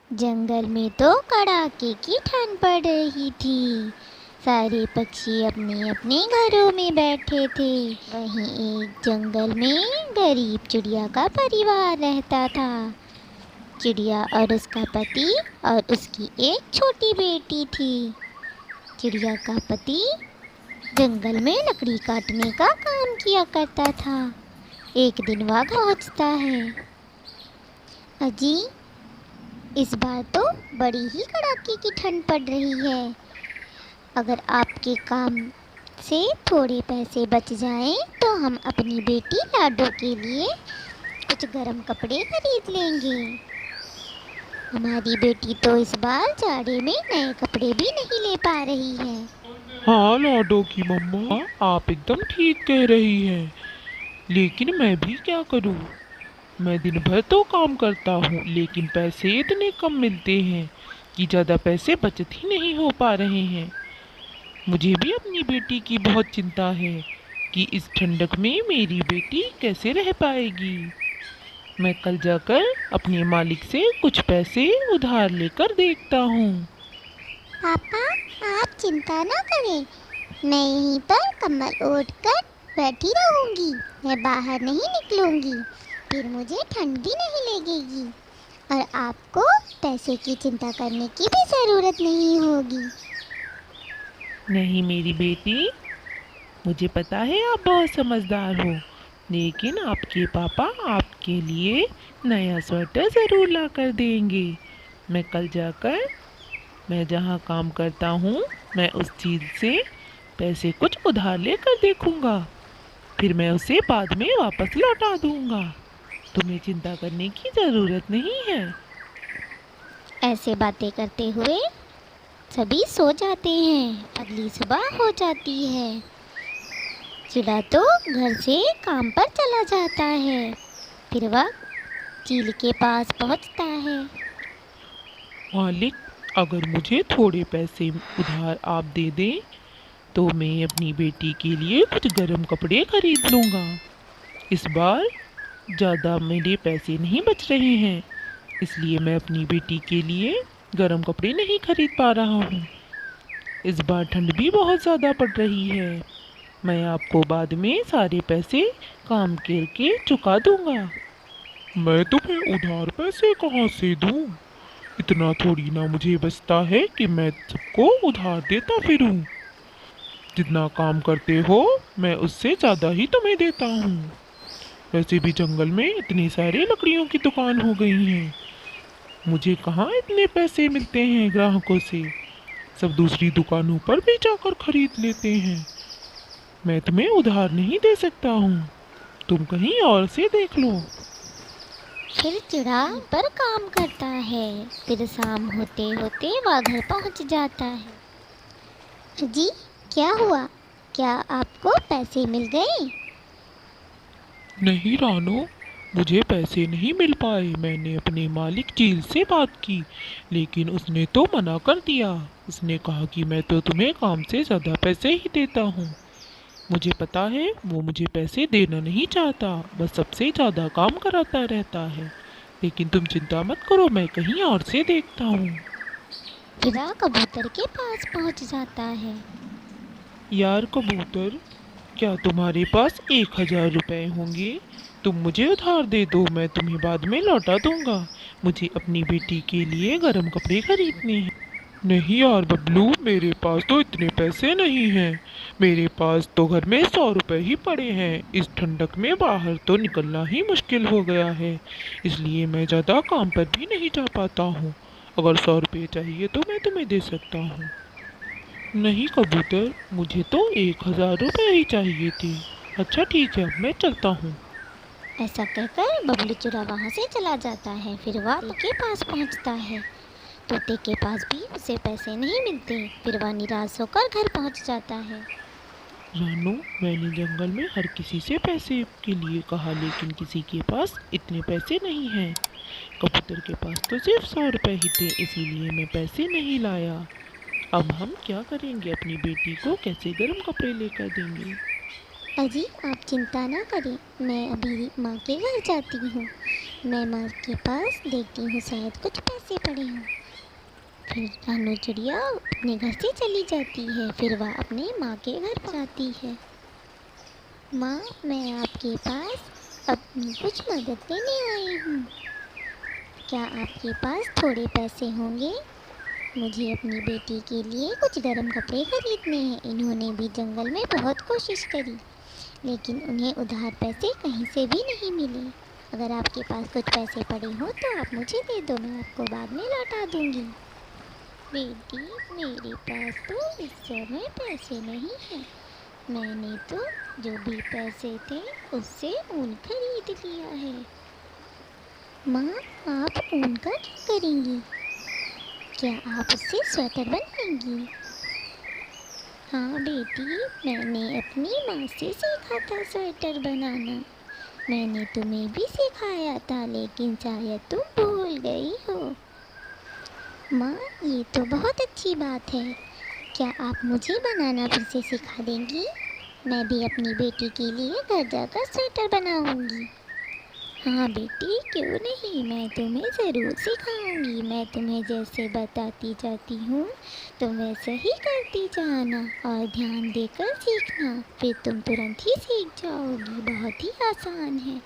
जंगल में तो कड़ाके की ठंड पड़ रही थी। सारे पक्षी अपने अपने घरों में बैठे थे। वहीं एक जंगल में गरीब चिड़िया का परिवार रहता था। चिड़िया और उसका पति और उसकी एक छोटी बेटी थी। चिड़िया का पति जंगल में लकड़ी काटने का काम किया करता था। एक दिन वह पहुँचता है। अजी, इस बार तो बड़ी ही कड़ाके की ठंड पड़ रही है। अगर आपके काम से थोड़े पैसे बच जाएं तो हम अपनी बेटी लाडो के लिए कुछ गर्म कपड़े खरीद लेंगे। हमारी बेटी तो इस बार जाड़े में नए कपड़े भी नहीं ले पा रही है। हाँ लाडो की मम्मा, आप एकदम ठीक कह रही हैं। लेकिन मैं भी क्या करूँ। मैं दिन भर तो काम करता हूँ लेकिन पैसे इतने कम मिलते हैं कि ज़्यादा पैसे बचत ही नहीं हो पा रहे हैं। मुझे भी अपनी बेटी की बहुत चिंता है कि इस ठंडक में मेरी बेटी कैसे रह पाएगी। मैं कल जाकर अपने मालिक से कुछ पैसे उधार लेकर देखता हूँ। पापा, आप चिंता ना करें। मैं यहीं पर कम्बल ओढ़ कर बैठी रहूंगी। मैं बाहर नहीं निकलूंगी, फिर मुझे ठंड भी नहीं लगेगी और आपको पैसे की चिंता करने की भी ज़रूरत नहीं होगी। नहीं मेरी बेटी, मुझे पता है आप बहुत समझदार हो, लेकिन आपके पापा आपके लिए नया स्वेटर ज़रूर ला कर देंगे। मैं कल जाकर मैं जहाँ काम करता हूँ मैं उस चीज़ से पैसे कुछ उधार लेकर देखूँगा, फिर मैं उसे बाद में वापस लौटा दूँगा। तुम्हें चिंता करने की ज़रूरत नहीं है। ऐसे बातें करते हुए सभी सो जाते हैं। अगली सुबह हो जाती है। चिड़ा तो घर से काम पर चला जाता है। फिर वह चील के पास पहुंचता है। मालिक, अगर मुझे थोड़े पैसे उधार आप दे दें तो मैं अपनी बेटी के लिए कुछ गर्म कपड़े खरीद लूँगा। इस बार ज़्यादा मेरे पैसे नहीं बच रहे हैं, इसलिए मैं अपनी बेटी के लिए गर्म कपड़े नहीं खरीद पा रहा हूँ। इस बार ठंड भी बहुत ज़्यादा पड़ रही है। मैं आपको बाद में सारे पैसे काम करके चुका दूँगा। मैं तुम्हें उधार पैसे कहाँ से दूँ? इतना थोड़ी ना मुझे बचता है कि मैं सबको उधार देता फिरूँ। जितना काम करते हो मैं उससे ज़्यादा ही तुम्हें देता हूँ। वैसे भी जंगल में इतनी सारी लकड़ियों की दुकान हो गई हैं, मुझे कहाँ इतने पैसे मिलते हैं ग्राहकों से। सब दूसरी दुकानों पर भी जाकर खरीद लेते हैं। मैं तुम्हें उधार नहीं दे सकता हूँ, तुम कहीं और से देख लो। फिर चिड़ा पर काम करता है। फिर शाम होते होते वह घर पहुंच जाता है। जी, क्या हुआ? क्या आपको पैसे मिल गए? नहीं रानो, मुझे पैसे नहीं मिल पाए। मैंने अपने मालिक चील से बात की, लेकिन उसने तो मना कर दिया। उसने कहा कि मैं तो तुम्हें काम से ज़्यादा पैसे ही देता हूँ। मुझे पता है वो मुझे पैसे देना नहीं चाहता, बस सबसे ज़्यादा काम कराता रहता है। लेकिन तुम चिंता मत करो, मैं कहीं और से देखता हूँ। चिड़ा कबूतर के पास पहुंच जाता है। यार कबूतर, क्या तुम्हारे पास 1000 रुपये होंगे? तुम मुझे उधार दे दो, मैं तुम्हें बाद में लौटा दूंगा। मुझे अपनी बेटी के लिए गर्म कपड़े खरीदने हैं। नहीं यार बबलू, मेरे पास तो इतने पैसे नहीं हैं। मेरे पास तो घर में 100 रुपये ही पड़े हैं। इस ठंडक में बाहर तो निकलना ही मुश्किल हो गया है, इसलिए मैं ज़्यादा काम पर भी नहीं जा पाता हूँ। अगर 100 रुपये चाहिए तो मैं तुम्हें दे सकता हूँ। नहीं कबूतर, मुझे तो 1000 रुपये ही चाहिए थे। अच्छा ठीक है, मैं चलता हूँ। ऐसा कहकर बबलू चिड़ा वहाँ से चला जाता है। फिर वह तोते के पास पहुँचता है। तोते के पास भी उसे पैसे नहीं मिलते। फिर वह निराश होकर घर पहुँच जाता है। रानू, मैंने जंगल में हर किसी से पैसे के लिए कहा, लेकिन किसी के पास इतने पैसे नहीं हैं। कबूतर के पास तो सिर्फ 100 रुपये ही थे, इसीलिए मैं पैसे नहीं लाया। अब हम क्या करेंगे? अपनी बेटी को कैसे गर्म कपड़े लेकर देंगे? अजी, आप चिंता ना करें, मैं अभी माँ के घर जाती हूँ। मैं माँ के पास देखती हूँ शायद कुछ पैसे पड़े हों। फिर रानू चिड़िया अपने घर से चली जाती है। फिर वह अपने माँ के घर जाती है। माँ, मैं आपके पास अपनी कुछ मदद लेने आई हूँ। क्या आपके पास थोड़े पैसे होंगे? मुझे अपनी बेटी के लिए कुछ गर्म कपड़े खरीदने हैं। इन्होंने भी जंगल में बहुत कोशिश करी, लेकिन उन्हें उधार पैसे कहीं से भी नहीं मिले। अगर आपके पास कुछ पैसे पड़े हों तो आप मुझे दे दो, मैं आपको बाद में लौटा दूंगी। बेटी, मेरे पास तो इस समय पैसे नहीं हैं। मैंने तो जो भी पैसे थे उससे ऊन खरीद लिया है। माँ, आप ऊन का क्या करेंगी? क्या आप उससे स्वेटर बनाएंगी? हाँ बेटी, मैंने अपनी माँ से सीखा था स्वेटर बनाना। मैंने तुम्हें भी सिखाया था, लेकिन शायद तुम भूल गई हो। माँ, ये तो बहुत अच्छी बात है। क्या आप मुझे बनाना फिर से सिखा देंगी? मैं भी अपनी बेटी के लिए घर जाकर स्वेटर बनाऊंगी। हाँ बेटी, क्यों नहीं, मैं तुम्हें ज़रूर सिखाऊंगी। मैं तुम्हें जैसे बताती जाती हूँ तुम वैसे ही करती जाना और ध्यान देकर सीखना, फिर तुम तुरंत ही सीख जाओगी। बहुत ही आसान है।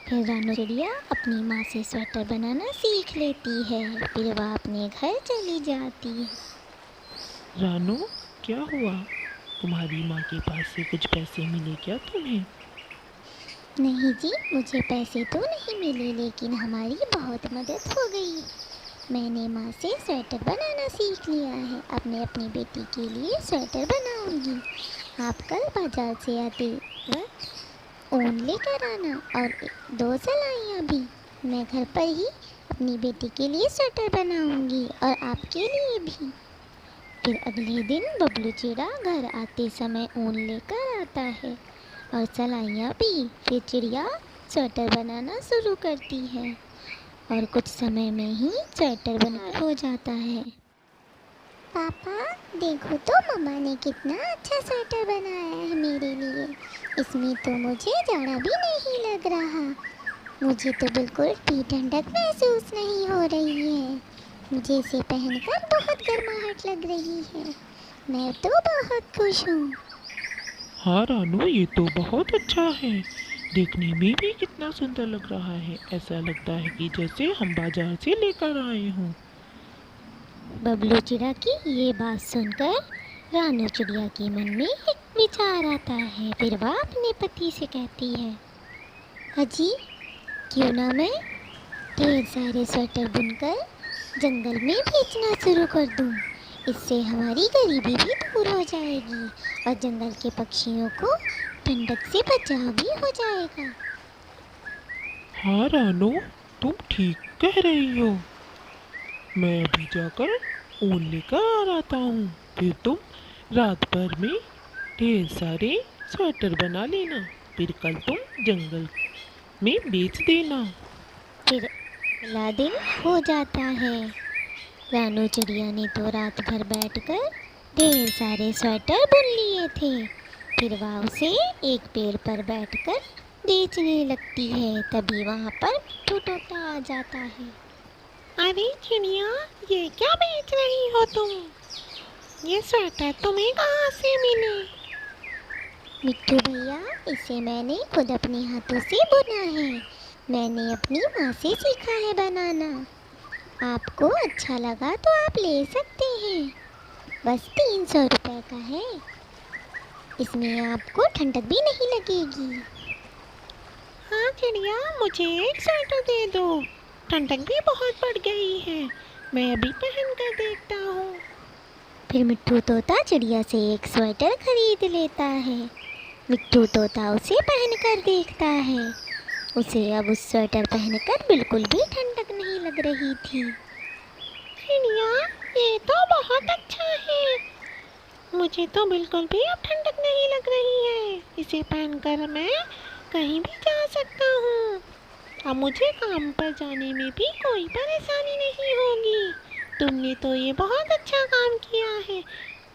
फिर रानू चिड़िया अपनी माँ से स्वेटर बनाना सीख लेती है। फिर वह अपने घर चली जाती है। रानू, क्या हुआ? तुम्हारी माँ के पास से कुछ पैसे मिले क्या तुम्हें? नहीं जी, मुझे पैसे तो नहीं मिले, लेकिन हमारी बहुत मदद हो गई। मैंने माँ से स्वेटर बनाना सीख लिया है। अब मैं अपनी बेटी के लिए स्वेटर बनाऊंगी। आप कल बाजार से आते वक्त ऊन लेकर आना और 2 सिलाइयाँ भी। मैं घर पर ही अपनी बेटी के लिए स्वेटर बनाऊंगी और आपके लिए भी। फिर अगले दिन बबलू चिड़ा घर आते समय ऊन लेकर आता है और सिलाइयाँ भी। फिर चिड़िया स्वेटर बनाना शुरू करती है और कुछ समय में ही स्वेटर बना हो जाता है। पापा, देखो तो मम्मा ने कितना अच्छा स्वेटर बनाया है मेरे लिए। इसमें तो मुझे जाड़ा भी नहीं लग रहा। मुझे तो बिल्कुल भी ठंडक महसूस नहीं हो रही है। मुझे इसे पहनकर बहुत गर्माहट लग रही है। मैं तो बहुत खुश हूँ। हाँ रानू, ये तो बहुत अच्छा है। देखने में भी कितना सुंदर लग रहा है। ऐसा लगता है कि जैसे हम बाजार से लेकर आए हों। बबलू चिड़ा की ये बात सुनकर रानू चिड़िया के मन में एक विचार आता है। फिर वह अपने पति से कहती है, अजी, क्यों ना मैं ढेर सारे स्वेटर बुनकर जंगल में बेचना शुरू कर दूं। इससे हमारी गरीबी भी दूर हो जाएगी और जंगल के पक्षियों को ठंडक से बचाव भी हो जाएगा। हाँ रानू, तुम ठीक कह रही हो। मैं अभी जाकर ऊन लेकर आता हूँ। फिर तुम रात भर में ढेर सारे स्वेटर बना लेना। फिर कल तुम जंगल में बेच देना। फिर अगला दिन हो जाता है। रानू चिड़िया ने तो रात भर बैठकर ढेर सारे स्वेटर बुन लिए थे। फिर वह उसे एक पेड़ पर बैठकर बेचने लगती है। तभी वहाँ पर मिट्ठू तोता आ जाता है। अरे चिड़िया, ये क्या बेच रही हो तुम? ये स्वेटर तुम्हें कहाँ से मिले? मिट्ठू भैया, इसे मैंने खुद अपने हाथों से बुना है। मैंने अपनी माँ से सीखा है बनाना। आपको अच्छा लगा तो आप ले सकते हैं। बस 300 रुपये का है। इसमें आपको ठंडक भी नहीं लगेगी। हाँ चिड़िया, मुझे एक स्वेटर दे दो। ठंडक भी बहुत बढ़ गई है। मैं अभी पहन कर देखता हूँ। फिर मिट्ठू तोता चिड़िया से एक स्वेटर खरीद लेता है। मिट्ठू तोता उसे पहनकर देखता है। उसे अब उस स्वेटर पहनकर बिल्कुल भी ठंडक नहीं लग रही थी। चिड़िया, ये तो बहुत अच्छा है। मुझे तो बिल्कुल भी अब ठंडक नहीं लग रही है। इसे पहनकर मैं कहीं भी जा सकता हूँ। अब मुझे काम पर जाने में भी कोई परेशानी नहीं होगी। तुमने तो ये बहुत अच्छा काम किया है।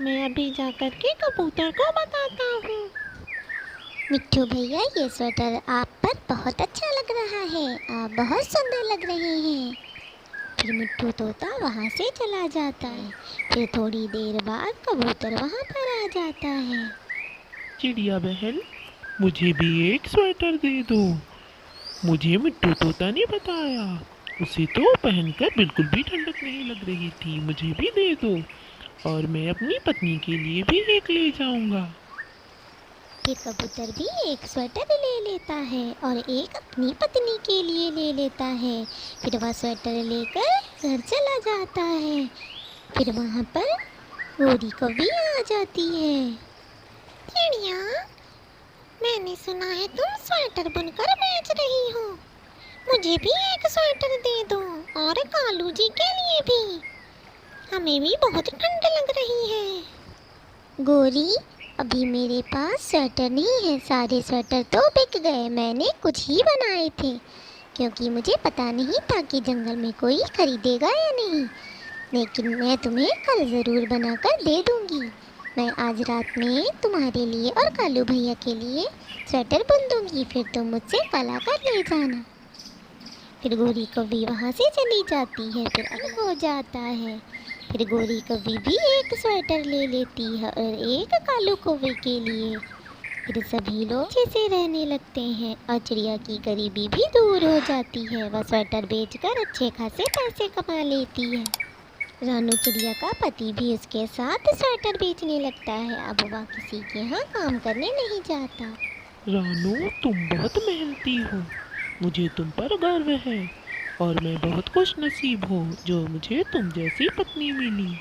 मैं अभी जाकर के कबूतर को बताता हूँ। मिट्ठू भैया, ये स्वेटर आप पर बहुत अच्छा लग रहा है, आप बहुत सुंदर लग रहे हैं। फिर मिट्ठू तोता वहाँ से चला जाता है। फिर थोड़ी देर बाद कबूतर वहाँ पर आ जाता है। चिड़िया बहन, मुझे भी एक स्वेटर दे दो। मुझे मिट्टू तोता ने बताया, उसे तो पहनकर बिल्कुल भी ठंडक नहीं लग रही थी। मुझे भी दे दो और मैं अपनी पत्नी के लिए भी एक ले जाऊंगा। फिर कबूतर भी एक स्वेटर ले लेता है और एक अपनी पत्नी के लिए ले लेता है। फिर वह स्वेटर लेकर घर चला जाता है। फिर वहाँ पर गोरी कौवी आ जाती है। चिड़िया, मैंने सुना है तुम स्वेटर बुनकर बेच रही हो। मुझे भी एक स्वेटर दे दो और कालू जी के लिए भी। हमें भी बहुत ठंड लग रही है। गोरी, अभी मेरे पास स्वेटर नहीं है, सारे स्वेटर तो बिक गए। मैंने कुछ ही बनाए थे क्योंकि मुझे पता नहीं था कि जंगल में कोई खरीदेगा या नहीं। लेकिन मैं तुम्हें कल ज़रूर बनाकर दे दूँगी। मैं आज रात में तुम्हारे लिए और कालू भैया के लिए स्वेटर बुन दूँगी, फिर तुम मुझसे कल आकर ले जाना। फिर गोरी कौवी वहाँ से चली जाती है। फिर अलग हो जाता है। फिर गोरी कौवी भी एक स्वेटर ले लेती है और एक कालू कौवे के लिए। फिर सभी लोग अच्छे से रहने लगते हैं और चिड़िया की गरीबी भी दूर हो जाती है। वह स्वेटर बेचकर अच्छे खासे पैसे कमा लेती है। रानू चिड़िया का पति भी उसके साथ स्वेटर बेचने लगता है। अब वह किसी के यहाँ काम करने नहीं जाता। रानू, तुम बहुत मेहनती हो, मुझे तुम पर गर्व है और मैं बहुत खुश नसीब हूँ जो मुझे तुम जैसी पत्नी मिली।